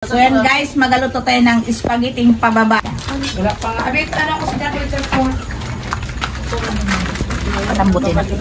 So yan guys, magaluto tayo ng spaghetti pababa. Wala pa nga. Abit, ano ko si Dapper sa phone? Patambutin natin.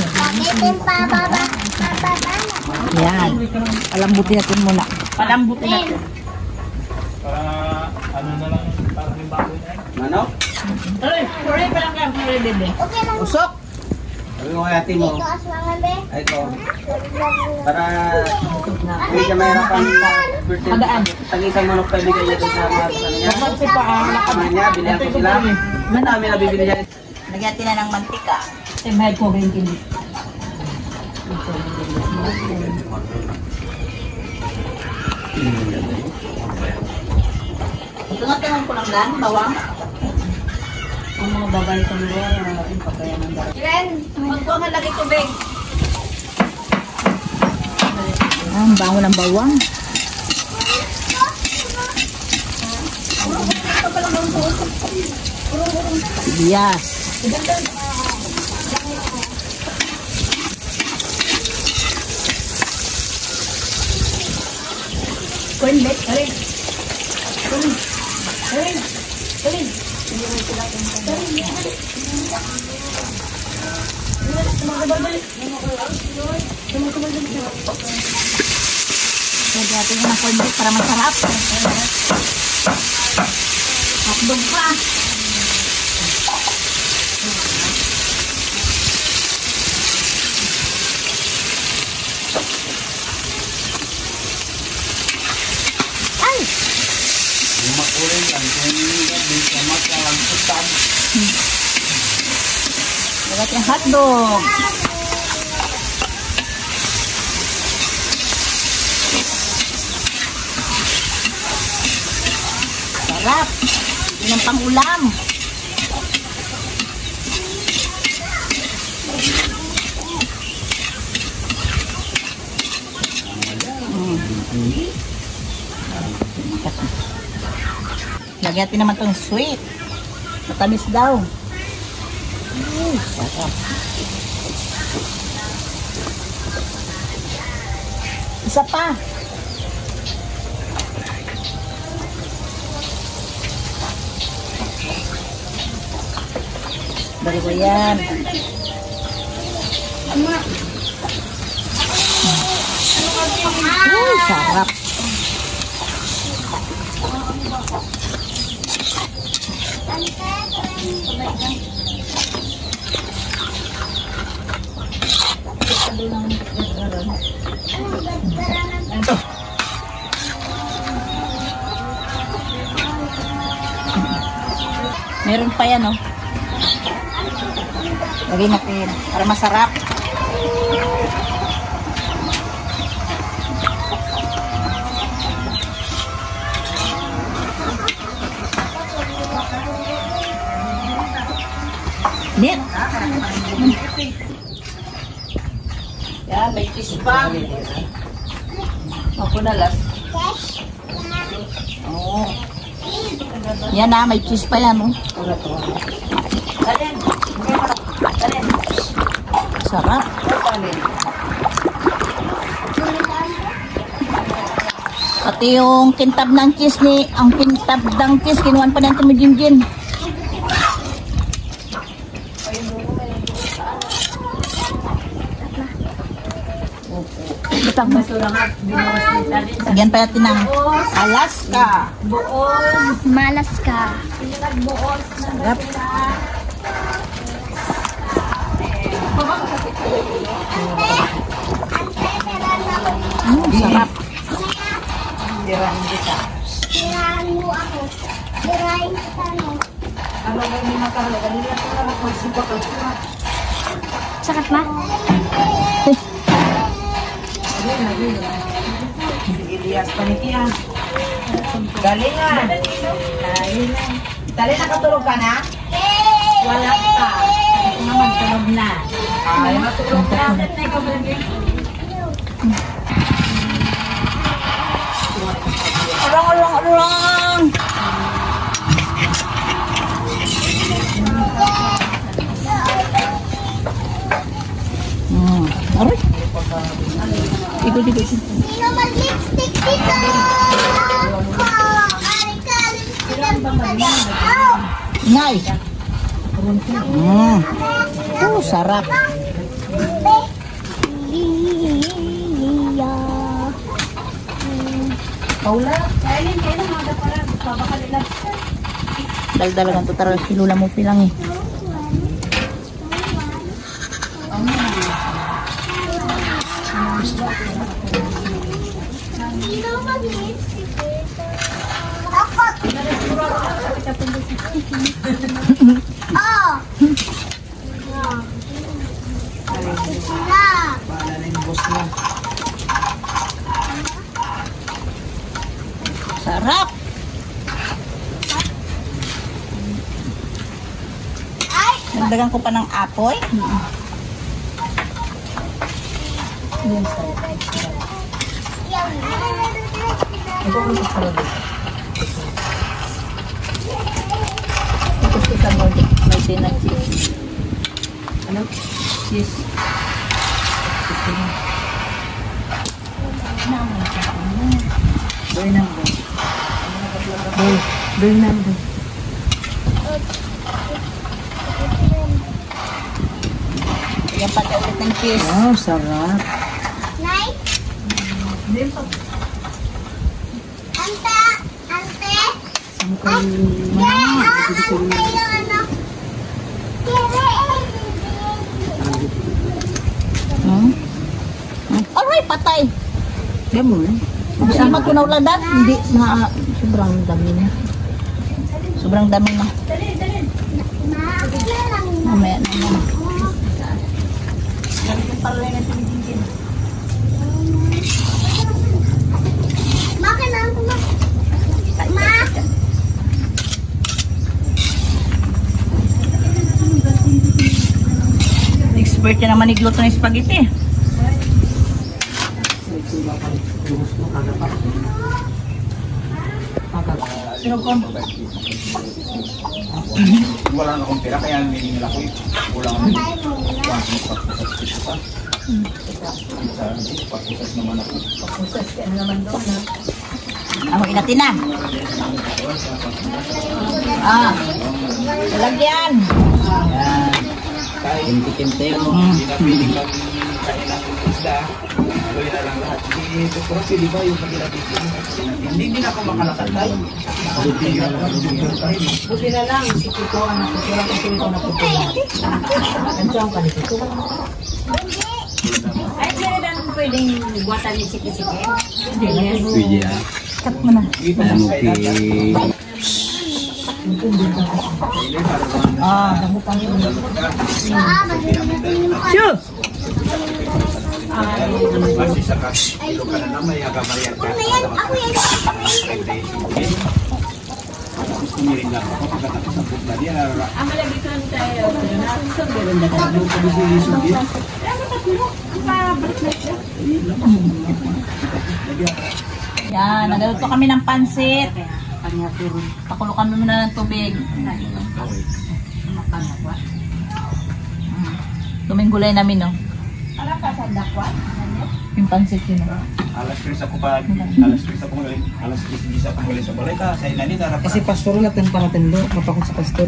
Spaghetti pababa. Yan. Palambutin natin muna. Palambutin natin. Ano na lang, parang yung bago niya. Manok? Puri pa lang lang. Puri bebe. Okay lang. Usok. Sabi mo kay ate mo. Ito aswangan be. Ay ko. Para hindi ka mahirapan birthday. Magaan. Tag-isang manok pa ibigay niya sa mga ano niya. Kasi pa Kasama niya, bilihan ko sila. Madami na bibili niya. Lagyan natin na ng mantika. Mahal ko rin din. Tungat-tungan ko lang lang, bawang. Ang mga babae sa lugar, yung pagkaya ng dara. Ren, magkuha nga lagi tubig. Ang bango ng bawang. Yes. Kuin, bet, alin. Alin. Alin. Lagyan natin ng corned beef para masarap. Hotdog pa. Makulay yan. Kung hindi ka magkalantutan. Lagyan natin yung hotdog. Sarap. Yun ang pang-ulam. Lagyan natin naman itong sweet. Matamis daw. Sarap. Isa pa. Dari ko yan. Sarap. Meron pa yan, oh. Lagay natin para masarap. Net. Yan, may cheese pa. Ako na last. Oh. Yan na, may cheese pa yan, oh. Alin. Alin. Sarap. Pati yung kintab ng cheese ni, ang kintab ng cheese, kinuhan pa natin mo Jinjin. Butang mo. Lagyan pa natin ng Alaska. Malas ka. Sarap. Sarap. Tirahin kita. Tirahan mo ako. Tirahin kita mo. Ano ba yung makahalaga? Nila ko lang magsipa ka. Sakit ba? Sige, Elias, panitia. Galing nga. Dali, nakatulog ka na? Wala pa. Ito na magtulog na. Ay, matulog na. Arang. Aray. Ikot. Sino mag-lipstick dito? Ako! Arika, lipstick ang pagkagay. Oh! Ngay. Sarap. Paula, kainin kayo ng mga para babakalilan. Daldalagan to tara silula mo pilang eh. Sino mag-lipstick dito? Ako! Oh! Sila! Sarap. Ay! Dagdagan ko pa ng apoy. Ito kita mo may cheese. Ano? Cheese. Bernardo. Yan pati ulit ng cheese. Wow, sarap. Nay? Ante! Ante! Ay! Ante yung ano. Aray, patay. Gamon. Hindi matunaw lang dat. Hindi na sobrang dami na. Sobrang dami na. Mamaya na naman. Makinan ko na. Ma! Expert ka naman igluto ng spaghetti. Wala na akong pera, kaya nila ko kulang ako. Pagpusas naman ako. Ako inatin na. Lagyan. Kahit kinte mo, hindi na piling lang kain ng isda. Tuloy na lang lahat. Ito ko kasi di ba yung kanila dito. Hindi din ako makalakad tayo. Buti na lang, si Kiko ang nakutula kasi ito nakutula. Nandiyan ka ni Kiko. Ay, hindi na pwedeng buwatan ni Siki-Siki. Pwede ah. Cut mo na. Sure. Kasi sa kilo ka na naman, yagabayan ka. Ako yan! Gusto niya rin lang ako pagkatapos ng punta niya. Ang malagitan tayo. Yan, nagaluto kami ng pansit. Pakulukan mo muna ng tubig. Tuming-gulay namin, no? Yung pansit yun, no? Alas 3 ako pa, alas 3 hindi sa pangulit sa balita. Sa inani, narap Kasi pastor natin pangatendo. Mapakot sa pastor.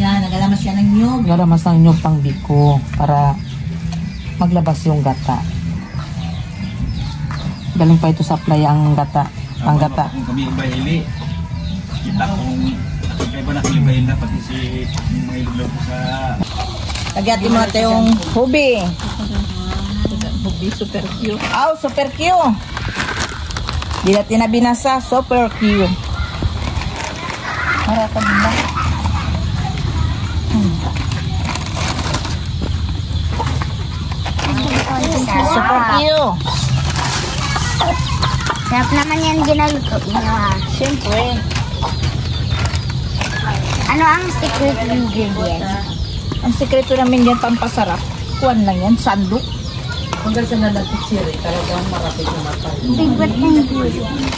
Yan, nagalamas siya ng nyug. Garamas ang inyong pangbiko para maglabas yung gata. Galing pa ito sa playa ang gata. Ang gata. Kung kami ibahili, kita kung kaya ba nakilibahin na pati si mga ilog sa... Lagyatin mo natin yung hubi. Bubi, super cute. Oh, super cute. Di natin na binasa, super cute. Marata din ba? Super cute. Sarap naman yan ginaluto niyo ha. Siyempre. Ano ang secret ingredient? Ang sekreto namin yan, pampasarap. Kuwan lang yan, sandok. Hanggang sa nalagkitsiri, talagang marapit na matay. Secret ingredient.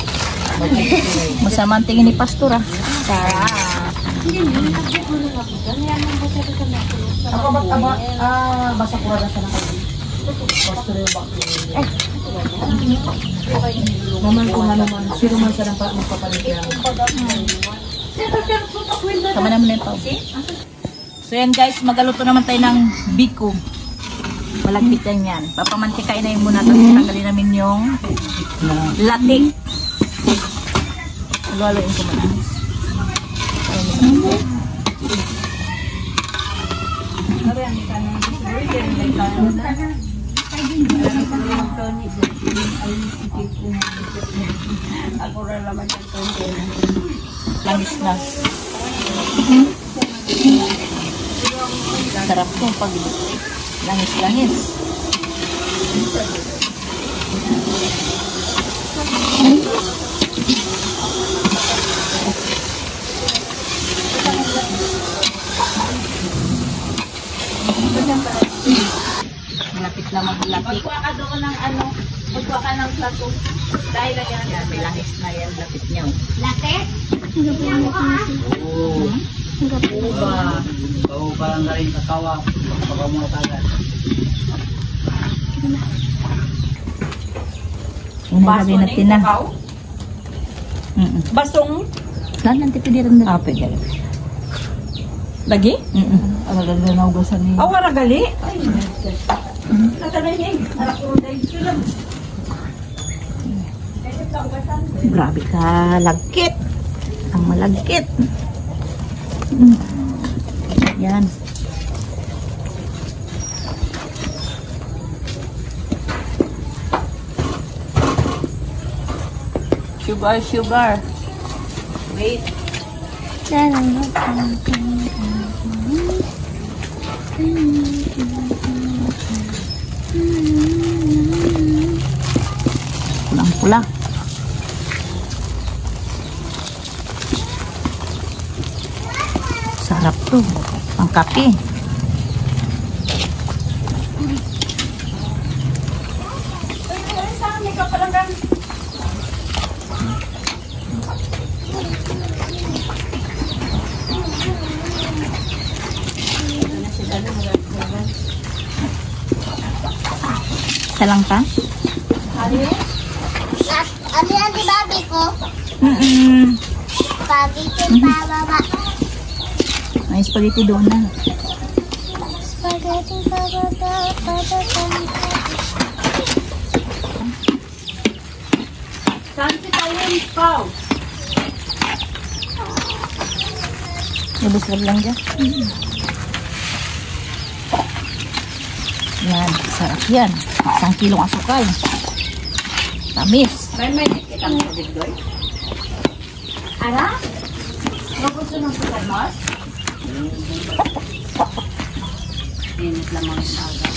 Masama ang tingin ni Pastor, ah. Sarap. Ako ba tama? Basa ko na siya na kayo. Basta rin ba? Naman ko nga naman. Sino man siya ng magpapalit niya. Tama naman na yung pao. So yan guys, magaluto naman tayo ng biko. Malagkit yan. Papamantikain na yun muna. Tapos tanggalin namin yung latik. Halo-haloin ko muna. Langis na. Sarap po pag langis-langis. Malapit na maglapit. Pagkuha ka doon ng ano, pagkuha ka ng plato. Dahil lang yan, may langis na yan, lapit niyo. Latte? Oo. Oo, parang na rin kakawa. Baka mo tagal. Unang natin na. Basong? Lahat ng tipidiran na. Pwede. Lagi? Ang ganda na ugasan niya. Wala gali? Ay, natanay niya. Anak ko dahil sila. Grabe ka, lagkit. Ang malagkit. Yan. Sugar, sugar. Wait. Pulang-pula. Sarap to. Ang kape. Isa lang pa? Ano yan di babi ko? Spaghetti pababa. May spaghetti doon na. Spaghetti pababa. Saan si tayo yung pao? Ibus lang dyan. Yan, sarap yan. 1 kilong asukal. Tamis. May kita mo sa digdoy? Ano? Magusto ng supermas? Init lamang yung aga.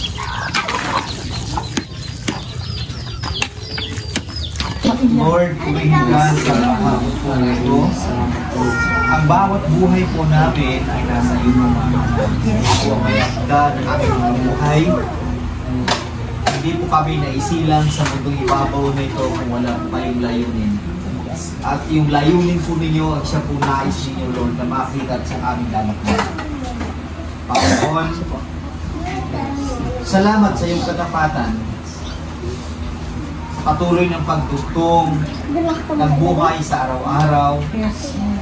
Lord, kumihingan sa lahat po ito. Ang bawat buhay po namin ay nasa iyo naman. Po may akda ng aming mga buhay. Hindi po kami naisilang sa mundong ibabaw na ito kung wala po kayong layunin. At yung layunin po ninyo ang siya po nais ninyo, Lord, na makita sa aming lalakbay. Panginoon, salamat sa iyong katapatan. Patuloy ng pagtugtong ng buhay sa araw-araw.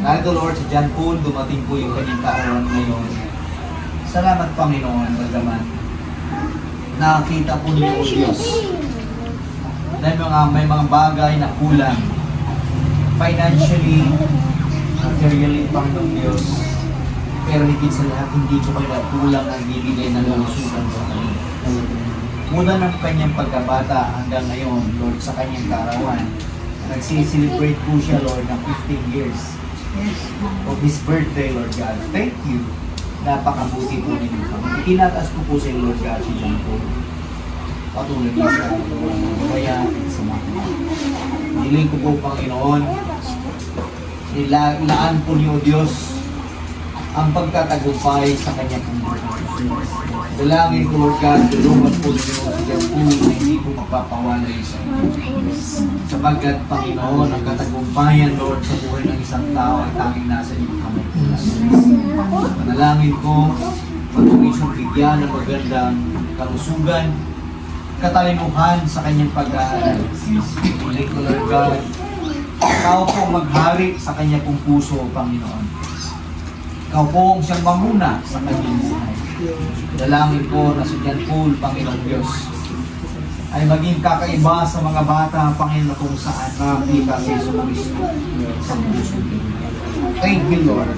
Narito, Lord, sa John Paul, dumating po yung kanyang kaarawan ngayon. Salamat, Panginoon, bagaman nakakita po niyo, O Diyos, na may mga bagay na kulang financially, materially, Panginoon Diyos, pero higit sa lahat, hindi ko kayo kulang ang bibigay ng lulusugan sa kanila. Mula ng kanyang pagkabata hanggang ngayon, Lord, sa kanyang kaarawan, nagsiselebrate po siya, Lord, ng 15 years of his birthday, Lord God. Thank you. Napakabuti po ninyo. Itinataas ko po sa iyo, Lord God, si John po. Patuloy niyo sa kaya sa mga. Hiling ko po, Panginoon, ilaan po niyo, Diyos, ang pagtatagumpay sa kanyang pumupunan. Dalangin ko, Lord God, tulungan po ninyo sa John po na hindi po magpapawalay sa inyo. Sapagkat, Panginoon, ang katagumpayan, Lord, sa buhay ng isang tao ay tanging nasa inyong kamay. Panalangin ko, patuloy siyang bigyan ng magandang kalusugan, katalinuhan sa kanyang pag-aaral. Ngunit, O Lord God, Ikaw po maghari sa kanya pong puso, Panginoon. Ikaw po ang siyang mamuna sa kanyang buhay. Dalangin ko na si John Paul, Panginoon Diyos, ay maging kakaiba sa mga bata, Panginoon, kung saan makakita si Jesus Cristo sa puso niyo. Thank you, Lord.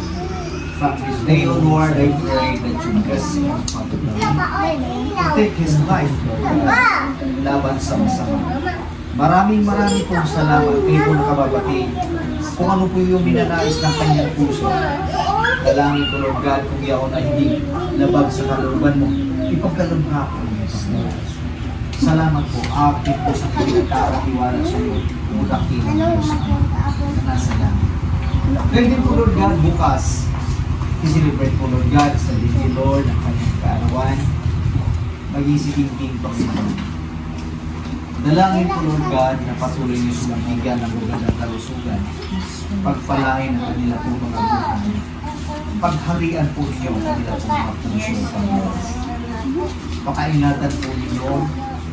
From this day onward, I pray that you bless him, Father God. Take his life, Lord God, laban sa masama. Maraming pong salamat. Kayo po nakababati kung ano po yung minanais ng kanyang puso. Dalangin ko, Lord God, kung iyaw na hindi labag sa kalooban mo, ipagkalabha ko niya. Salamat po. Akin po sa pinagkakatiwala sa iyo. Mulakilang Diyos na nasa langit. Ngayon din po, Lord God, bukas, i-celebrate po, Lord God, sa Dingy Lord ang kanyang kaarawan. Mag-iisiting-ting Panginoon. Dalangin po, Lord God, na patuloy niyo silang bigyan ng magandang kalusugan. Pagpalain ang kanila po mga buhay. Pagharian po ninyo ang kanila po mga puso, Panginoon. Pakainatan po ninyo,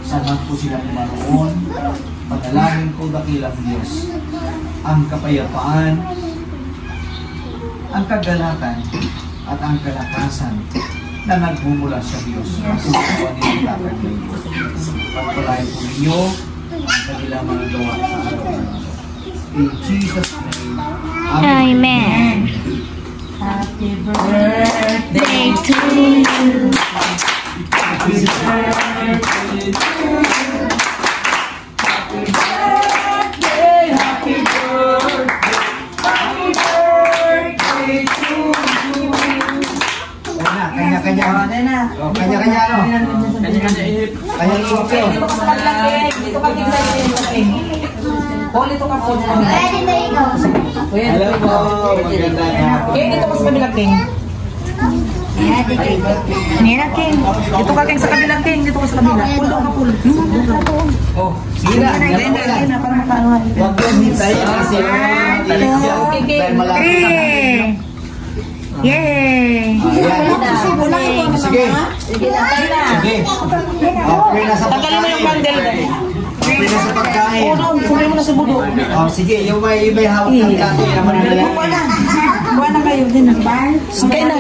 saan po sila kumaroon. Panalangin po, dakilang Diyos, ang kapayapaan, ang kagalakan, at ang kalakasan na nagmumula sa Diyos. Masusuan ninyo dapat ninyo. Pagpalain po ninyo ang kanilang mga gawa sa araw-araw. In Jesus' name, Amen. Happy birthday to you. Happy birthday to you. Happy birthday, happy birthday, happy birthday to you. Kanya-kanya. Kanya-kanya ano? Kanya-kanya ihip. Kanya-kanya. Dito ka sa maglagay. Dito ka tingnan yung lasing. O, dito ka po. Ready na ikaw. Hello po. Maganda na. Dito ka sa kabilang king. Nina king. Dito ka king sa kabilang king. Dito ka sa kabilang. Pulo ka pulo. Oh, sige na. Dito para makaano. Huwag yung hintay kasi dahil malapit na. Yay! Ayan. Sige. Sige na, tayo na. Sige. Okay na sa Tanggalin mo yung bundle. pagkain. Okay na sa pagkain. Sumay mo na sa budo. Oh, sige, yung may hawak ng kato naman na lang. Kuha na kayo din ang bar. Kaya na,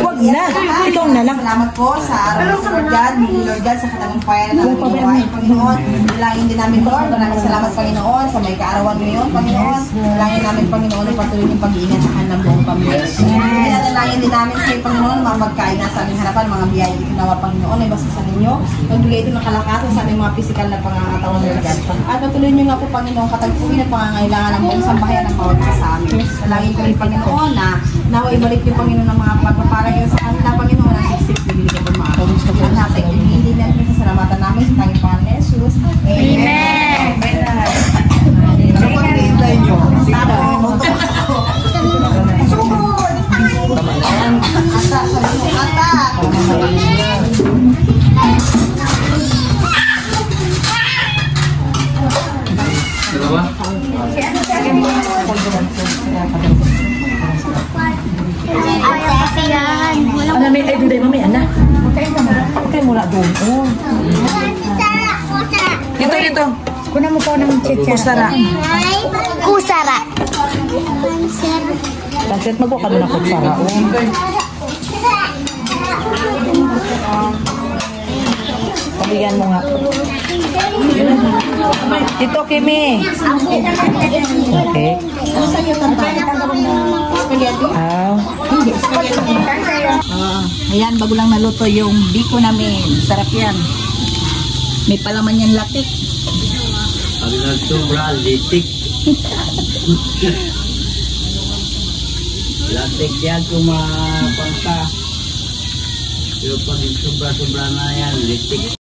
huwag na. Ikaw na lang. Salamat po sa araw sa Lord God, Lord God, sa katagumpayan ng aming buhay, Panginoon. Bilangin din namin, Lord. Maraming salamat, Panginoon, sa may kaarawan ngayon, Panginoon. Bilangin namin, Panginoon, ang patuloy ng pag-iingat sa kanilang buong pamilya. Dinadalangin din namin sa iyo, Panginoon, mga pagkain na sa aming harapan, mga biyaya ginawa, Panginoon, ay basta sa ninyo. Magbigay ito ng kalakasan sa aming mga pisikal na pangangatawan, Lord God. At patuloy niyo nga po, Panginoon, katagpuin at pangangailangan ng buong sambahayan ng bawat isa sa amin. Dalangin ko rin, Panginoon, na nawa ibalik niyo, Panginoon, ng mga pagpaparang sa kanila, Panginoon, ang siksik na binigay ko mga akong gusto ko natin. Hindi natin sa salamatan namin sa tanging Panginoon Jesus. Amen! Ano pa hinihintay nyo? Sige na. Ata, sabi mo, ata! Dalawa? Ano may ay duday mamaya na. Okay mo na doon. Oh. Dito. Kuna mo po ng kusara. Kusara. Pansit mo po ka doon ako kusara. Pabigyan mo nga. Dito, Kimi. Okay. Ayan, bago lang naluto yung biko namin. Sarap yan. May palaman yan latik. Sabi na sobra, litik. Latik yan kung mapangka. Pero pag sobra-sobra na yan, litik.